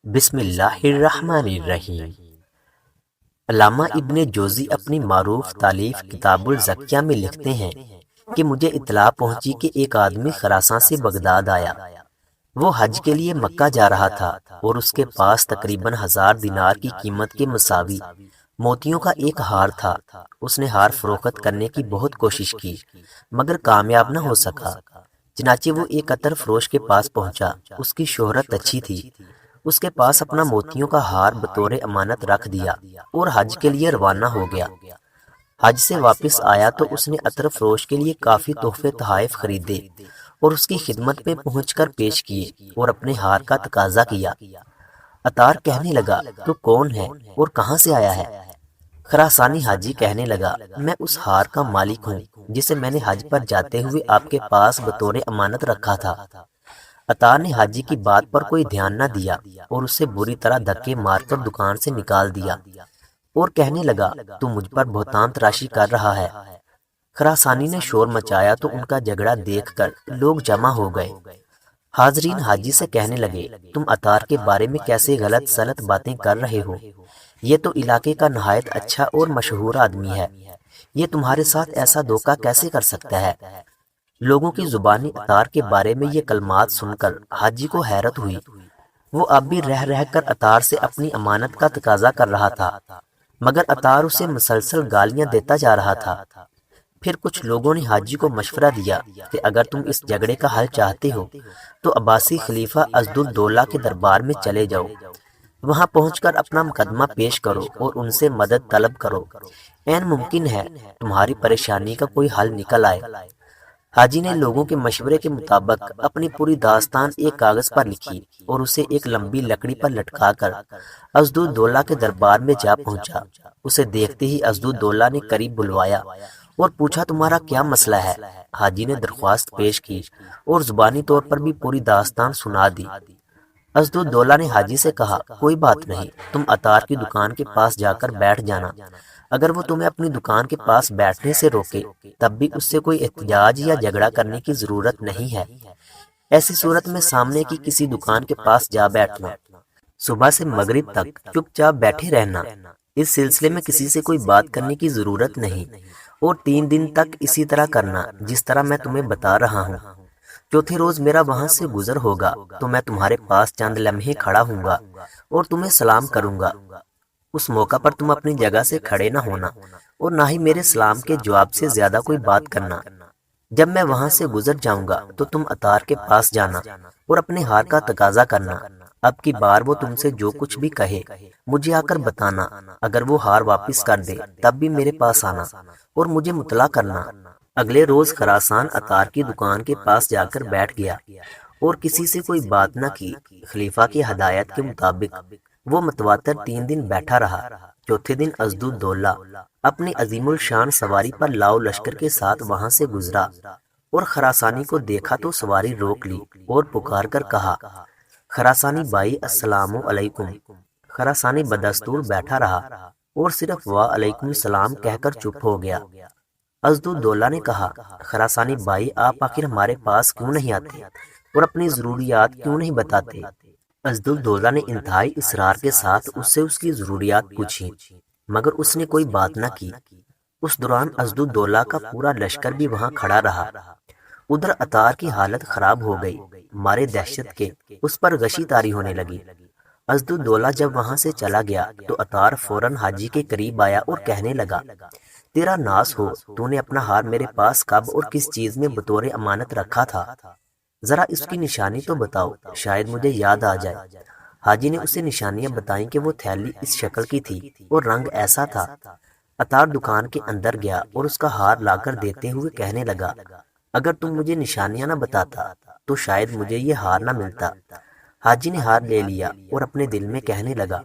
بسم اللہ الرحمن الرحیم۔ علامہ ابن جوزی اپنی معروف تالیف کتاب الزکیہ میں لکھتے ہیں کہ مجھے اطلاع پہنچی کہ ایک آدمی خراساں سے بغداد آیا۔ وہ حج کے لیے مکہ جا رہا تھا اور اس کے پاس تقریباً 1000 دینار کی قیمت کے مساوی موتیوں کا ایک ہار تھا۔ اس نے ہار فروخت کرنے کی بہت کوشش کی مگر کامیاب نہ ہو سکا۔ چنانچہ وہ ایک عطر فروش کے پاس پہنچا۔ اس کی شہرت اچھی تھی۔ اس کے پاس اپنا موتیوں کا ہار بطور امانت رکھ دیا اور حج کے لیے روانہ ہو گیا۔ حج سے واپس آیا تو اس نے عطر فروش کے لیے کافی تحفے تحائف خریدے اور اس کی خدمت میں پہنچ کر پیش کیے اور اپنے ہار کا تقاضا کیا۔ عطار کہنے لگا، تو کون ہے اور کہاں سے آیا ہے؟ خراسانی حاجی کہنے لگا، میں اس ہار کا مالک ہوں جسے میں نے حج پر جاتے ہوئے آپ کے پاس بطور امانت رکھا تھا۔ عطار نے حاجی کی بات پر کوئی دھیان نہ دیا اور اسے بری طرح دھکے مار کر دکان سے نکال دیا اور کہنے لگا، تو مجھ پر بہتان تراشی کر رہا ہے۔ خراسانی نے شور مچایا تو ان کا جھگڑا دیکھ کر لوگ جمع ہو گئے۔ حاضرین حاجی سے کہنے لگے، تم عطار کے بارے میں کیسے غلط سلط باتیں کر رہے ہو؟ یہ تو علاقے کا نہایت اچھا اور مشہور آدمی ہے، یہ تمہارے ساتھ ایسا دھوکہ کیسے کر سکتا ہے؟ لوگوں کی زبانی عطار کے بارے میں یہ کلمات سن کر حاجی کو حیرت ہوئی۔ وہ اب بھی رہ رہ کر عطار سے اپنی امانت کا تقاضا کر رہا تھا مگر عطار اسے مسلسل گالیاں دیتا جا رہا تھا۔ پھر کچھ لوگوں نے حاجی کو مشورہ دیا کہ اگر تم اس جھگڑے کا حل چاہتے ہو تو عباسی خلیفہ عضدالدولہ کے دربار میں چلے جاؤ۔ وہاں پہنچ کر اپنا مقدمہ پیش کرو اور ان سے مدد طلب کرو۔ عین ممکن ہے تمہاری پریشانی کا کوئی حل نکل آئے۔ حاجی نے لوگوں کے مشورے کے مطابق اپنی پوری داستان ایک کاغذ پر لکھی اور اسے ایک لمبی لکڑی پر لٹکا کر عضدالدولہ کے دربار میں جا پہنچا۔ اسے دیکھتے ہی عضدالدولہ نے قریب بلوایا اور پوچھا، تمہارا کیا مسئلہ ہے؟ حاجی نے درخواست پیش کی اور زبانی طور پر بھی پوری داستان سنا دی۔ عضدالدولہ نے حاجی سے کہا، کوئی بات نہیں، تم عطار کی دکان کے پاس جا کر بیٹھ جانا۔ اگر وہ تمہیں اپنی دکان کے پاس بیٹھنے سے روکے تب بھی اس سے کوئی احتجاج یا جھگڑا کرنے کی ضرورت نہیں ہے۔ ایسی صورت میں سامنے کی کسی دکان کے پاس جا بیٹھنا، صبح سے مغرب تک چپ چاپ بیٹھے رہنا، اس سلسلے میں کسی سے کوئی بات کرنے کی ضرورت نہیں، اور 3 دن تک اسی طرح کرنا جس طرح میں تمہیں بتا رہا ہوں۔ چوتھے روز میرا وہاں سے گزر ہوگا تو میں تمہارے پاس چند لمحے کھڑا ہوں گا اور تمہیں سلام کروں گا۔ اس موقع پر تم اپنی جگہ سے کھڑے نہ ہونا اور نہ ہی میرے سلام کے جواب سے زیادہ کوئی بات کرنا۔ جب میں وہاں سے گزر جاؤں گا تو تم عطار کے پاس جانا اور اپنے ہار کا تقاضا کرنا۔ اب کی بار وہ تم سے جو کچھ بھی کہے مجھے آ کر بتانا۔ اگر وہ ہار واپس کر دے تب بھی میرے پاس آنا اور مجھے مطلع کرنا۔ اگلے روز خراسان عطار کی دکان کے پاس جا کر بیٹھ گیا اور کسی سے کوئی بات نہ کی۔ خلیفہ کی ہدایت کے مطابق وہ متواتر 3 دن بیٹھا رہا۔ چوتھے دن عضدالدولہ اپنی عظیم الشان سواری پر لاؤ لشکر کے ساتھ وہاں سے گزرا اور خراسانی کو دیکھا تو سواری روک لی اور پکار کر کہا، خراسانی بھائی السلام علیکم۔ خراسانی بدستور بیٹھا رہا اور صرف وعلیکم السلام کہہ کر چپ ہو گیا۔ عضدالدولہ نے کہا، خراسانی بھائی آپ آخر ہمارے پاس کیوں نہیں آتے اور اپنی ضروریات کیوں نہیں بتاتے؟ عضدالدولہ نے انتہائی اصرار کے ساتھ اس سے اس کی ضروریات پوچھی مگر اس نے کوئی بات نہ کی۔ اس دوران عضدالدولہ کا پورا لشکر بھی وہاں کھڑا رہا۔ ادھر عطار کی حالت خراب ہو گئی، مارے دہشت کے اس پر غشی طاری ہونے لگی۔ عضدالدولہ جب وہاں سے چلا گیا تو عطار فوراً حاجی کے قریب آیا اور کہنے لگا، تیرا ناس ہو، تو نے اپنا ہار میرے پاس کب اور کس چیز میں بطور امانت رکھا تھا؟ ذرا اس کی نشانی تو بتاؤ، شاید مجھے یاد آ جائے۔ حاجی نے اسے نشانیاں بتائیں کہ وہ تھیلی اس شکل کی تھی اور رنگ ایسا تھا۔ عطار دکان کے اندر گیا اور اس کا ہار لا کر دیتے ہوئے کہنے لگا، اگر تم مجھے نشانیاں نہ بتاتا تو شاید مجھے یہ ہار نہ ملتا۔ حاجی نے ہار لے لیا اور اپنے دل میں کہنے لگا،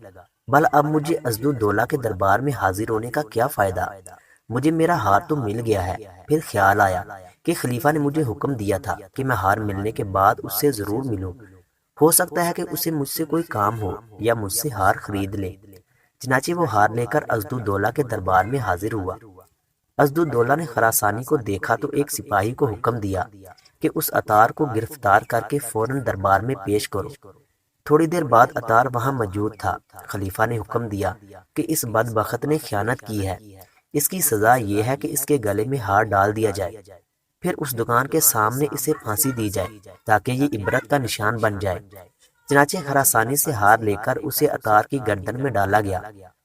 بھلا اب مجھے عضدالدولہ کے دربار میں حاضر ہونے کا کیا فائدہ؟ مجھے میرا ہار تو مل گیا ہے۔ پھر خیال آیا کہ خلیفہ نے مجھے حکم دیا تھا کہ میں ہار ملنے کے بعد اس سے ضرور ملوں، ہو سکتا ہے کہ اسے مجھ سے کوئی کام ہو یا مجھ سے ہار خرید لے۔ چنانچہ وہ ہار لے کر عضدالدولہ کے دربار میں حاضر ہوا۔ عضدالدولہ نے خراسانی کو دیکھا تو ایک سپاہی کو حکم دیا کہ اس عطار کو گرفتار کر کے فوراً دربار میں پیش کرو۔ تھوڑی دیر بعد عطار وہاں موجود تھا۔ خلیفہ نے حکم دیا کہ اس بدبخت نے خیانت کی ہے، اس کی سزا یہ ہے کہ اس کے گلے میں ہار ڈال دیا جائے، پھر اس دکان کے سامنے اسے پھانسی دی جائے تاکہ یہ عبرت کا نشان بن جائے۔ چنانچہ خراسانی سے ہار لے کر اسے عطار کی گردن میں ڈالا گیا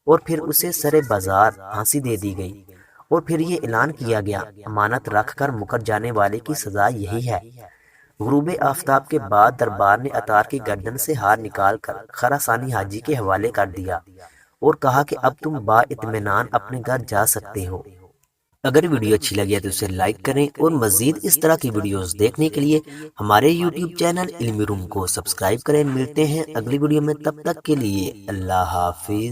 اور پھر اسے سر بازار پھانسی دے دی گئی، اور پھر یہ اعلان کیا گیا امانت رکھ کر مکر جانے والے کی سزا یہی ہے۔ غروب آفتاب کے بعد دربار نے عطار کی گردن سے ہار نکال کر خراسانی حاجی کے حوالے کر دیا اور کہا کہ اب تم با اطمینان اپنے گھر جا سکتے ہو۔ اگر ویڈیو اچھی لگے تو اسے لائک کریں اور مزید اس طرح کی ویڈیوز دیکھنے کے لیے ہمارے یوٹیوب چینل علمی روم کو سبسکرائب کریں۔ ملتے ہیں اگلی ویڈیو میں، تب تک کے لیے اللہ حافظ۔